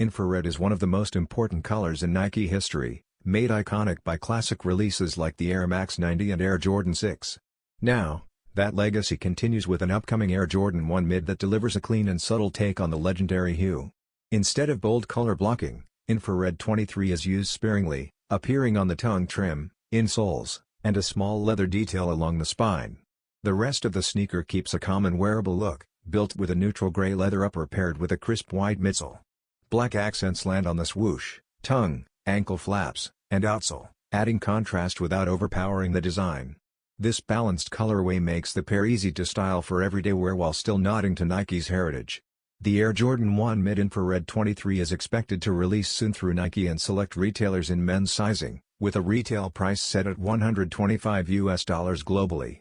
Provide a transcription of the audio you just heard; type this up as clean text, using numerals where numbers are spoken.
Infrared is one of the most important colors in Nike history, made iconic by classic releases like the Air Max 90 and Air Jordan 6. Now, that legacy continues with an upcoming Air Jordan 1 Mid that delivers a clean and subtle take on the legendary hue. Instead of bold color blocking, Infrared 23 is used sparingly, appearing on the tongue trim, insoles, and a small leather detail along the spine. The rest of the sneaker keeps a common wearable look, built with a neutral gray leather upper paired with a crisp white midsole. Black accents land on the swoosh, tongue, ankle flaps, and outsole, adding contrast without overpowering the design. This balanced colorway makes the pair easy to style for everyday wear while still nodding to Nike's heritage. The Air Jordan 1 Mid-Infrared 23 is expected to release soon through Nike and select retailers in men's sizing, with a retail price set at $125 globally.